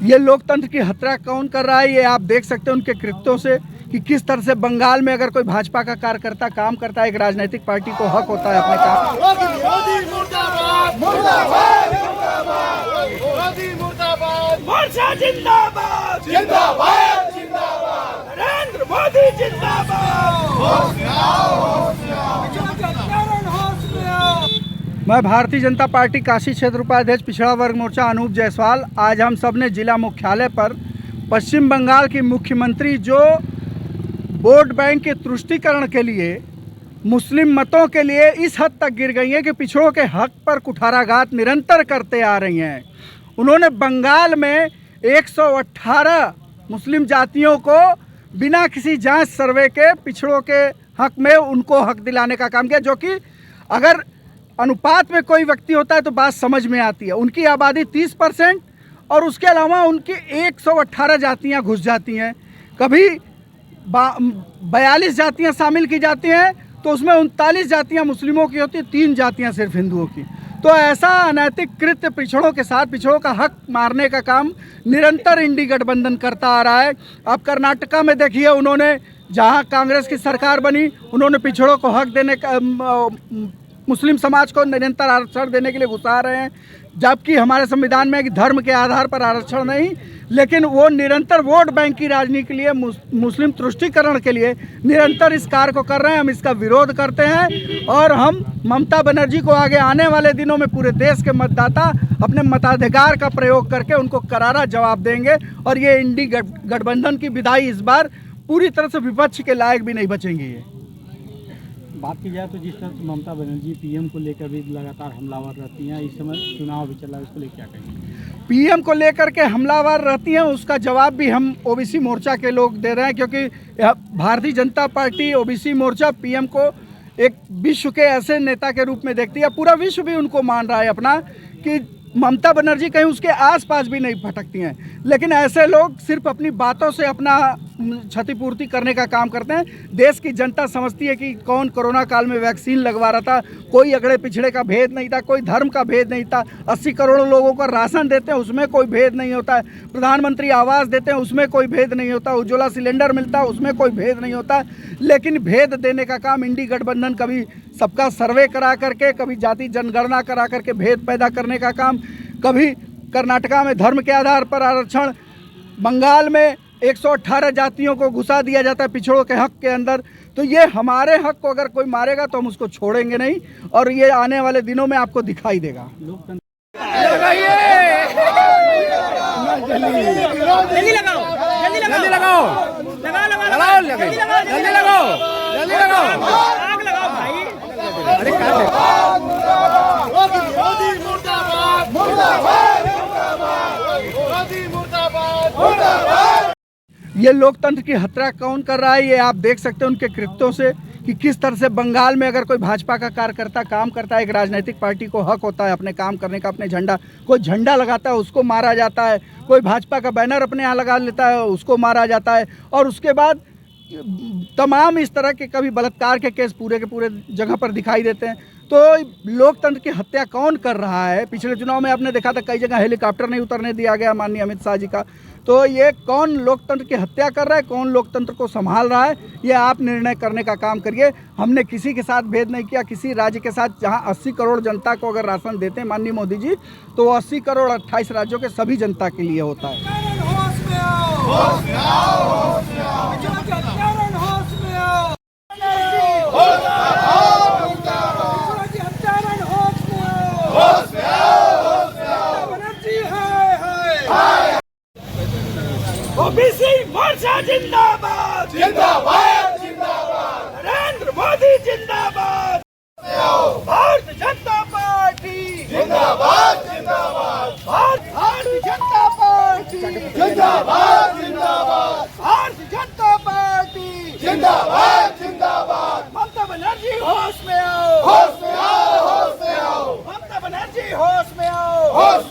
ये लोकतंत्र की हत्या कौन कर रहा है, ये आप देख सकते हैं उनके कृत्यों से कि किस तरह से बंगाल में अगर कोई भाजपा का कार्यकर्ता काम करता है, एक राजनीतिक पार्टी को हक होता है अपने काम। नरेंद्र मोदी जिंदाबाद। मैं भारतीय जनता पार्टी काशी क्षेत्र उपाध्यक्ष पिछड़ा वर्ग मोर्चा अनूप जायसवाल। आज हम सब ने जिला मुख्यालय पर पश्चिम बंगाल की मुख्यमंत्री जो वोट बैंक के तुष्टीकरण के लिए मुस्लिम मतों के लिए इस हद तक गिर गई हैं कि पिछड़ों के हक पर कुठाराघात निरंतर करते आ रही हैं। उन्होंने बंगाल में 118 मुस्लिम जातियों को बिना किसी जांच सर्वे के पिछड़ों के हक में उनको हक दिलाने का काम किया, जो कि अगर अनुपात में कोई व्यक्ति होता है तो बात समझ में आती है। उनकी आबादी 30% और उसके अलावा उनकी 118 जातियां घुस जाती हैं। कभी 42 जातियां शामिल की जाती हैं तो उसमें 39 जातियां मुस्लिमों की होती, 3 जातियां सिर्फ हिंदुओं की। तो ऐसा अनैतिक कृत्य पिछड़ों के साथ पिछड़ों का हक मारने का काम निरंतर इंडी गठबंधन करता आ रहा है। आप कर्नाटका में देखिए, उन्होंने जहां कांग्रेस की सरकार बनी उन्होंने पिछड़ों को हक देने का मुस्लिम समाज को निरंतर आरक्षण देने के लिए घुसा रहे हैं, जबकि हमारे संविधान में एक धर्म के आधार पर आरक्षण नहीं, लेकिन वो निरंतर वोट बैंक की राजनीति के लिए मुस्लिम तुष्टीकरण के लिए निरंतर इस कार्य को कर रहे हैं। हम इसका विरोध करते हैं और हम ममता बनर्जी को आगे आने वाले दिनों में पूरे देश के मतदाता अपने मताधिकार का प्रयोग करके उनको करारा जवाब देंगे और ये इंडी गठबंधन की विदाई इस बार पूरी तरह से विपक्ष के लायक भी नहीं बचेंगी। ये बात की जाए तो जिस तरह से ममता बनर्जी पीएम को लेकर भी लगातार हमलावर रहती हैं, इस समय चुनाव भी चल रहा है, उसको लेकर क्या कहेंगे? पीएम को लेकर के हमलावर रहती हैं, उसका जवाब भी हम ओबीसी मोर्चा के लोग दे रहे हैं, क्योंकि भारतीय जनता पार्टी ओबीसी मोर्चा पीएम को एक विश्व के ऐसे नेता के रूप में देखती है। पूरा विश्व भी उनको मान रहा है अपना, कि ममता बनर्जी कहीं उसके आसपास भी नहीं भटकती हैं। लेकिन ऐसे लोग सिर्फ अपनी बातों से अपना क्षतिपूर्ति करने का काम करते हैं। देश की जनता समझती है कि कौन कोरोना काल में वैक्सीन लगवा रहा था, कोई अगड़े पिछड़े का भेद नहीं था, कोई धर्म का भेद नहीं था। 80 करोड़ लोगों को राशन देते हैं, उसमें कोई भेद नहीं होता है। प्रधानमंत्री आवास देते हैं, उसमें कोई भेद नहीं होता। उज्ज्वला सिलेंडर मिलता है, उसमें कोई भेद नहीं होता। लेकिन भेद देने का काम इंडी गठबंधन कभी सबका सर्वे करा करके, कभी जाति जनगणना करा करके भेद पैदा करने का काम, कभी कर्नाटका में धर्म के आधार पर आरक्षण, बंगाल में 118 जातियों को घुसा दिया जाता है पिछड़ों के हक के अंदर। तो ये हमारे हक को अगर कोई मारेगा तो हम उसको छोड़ेंगे नहीं, और ये आने वाले दिनों में आपको दिखाई देगा। ये लोकतंत्र की हत्या कौन कर रहा है, ये आप देख सकते हैं उनके कृत्यों से कि किस तरह से बंगाल में अगर कोई भाजपा का कार्यकर्ता काम करता है, एक राजनीतिक पार्टी को हक होता है अपने काम करने का, अपने झंडा, कोई झंडा लगाता है उसको मारा जाता है, कोई भाजपा का बैनर अपने यहाँ लगा लेता है उसको मारा जाता है, और उसके बाद तमाम इस तरह के कभी बलात्कार के केस पूरे के पूरे जगह पर दिखाई देते हैं। तो लोकतंत्र की हत्या कौन कर रहा है? पिछले चुनाव में आपने देखा था कई जगह हेलीकॉप्टर नहीं उतरने दिया गया माननीय अमित शाह जी का। तो ये कौन लोकतंत्र की हत्या कर रहा है, कौन लोकतंत्र को संभाल रहा है, ये आप निर्णय करने का काम करिए। हमने किसी के साथ भेद नहीं किया, किसी राज्य के साथ। जहां 80 करोड़ जनता को अगर राशन देते हैं माननीय मोदी जी, तो वो 80 करोड़ 28 राज्यों के सभी जनता के लिए होता है। ओबीसी मोर्चा जिंदाबाद, जिंदाबाद, जिंदाबाद। नरेंद्र मोदी जिंदाबाद। भारतीय जनता पार्टी जिंदाबाद, जिंदाबाद। भारतीय जनता पार्टी जिंदाबाद, जिंदाबाद। भारतीय जनता पार्टी जिंदाबाद, जिंदाबाद। ममता बनर्जी होश में आओ, होश में आओ, होश में आओ। ममता बनर्जी होश में आओ, होश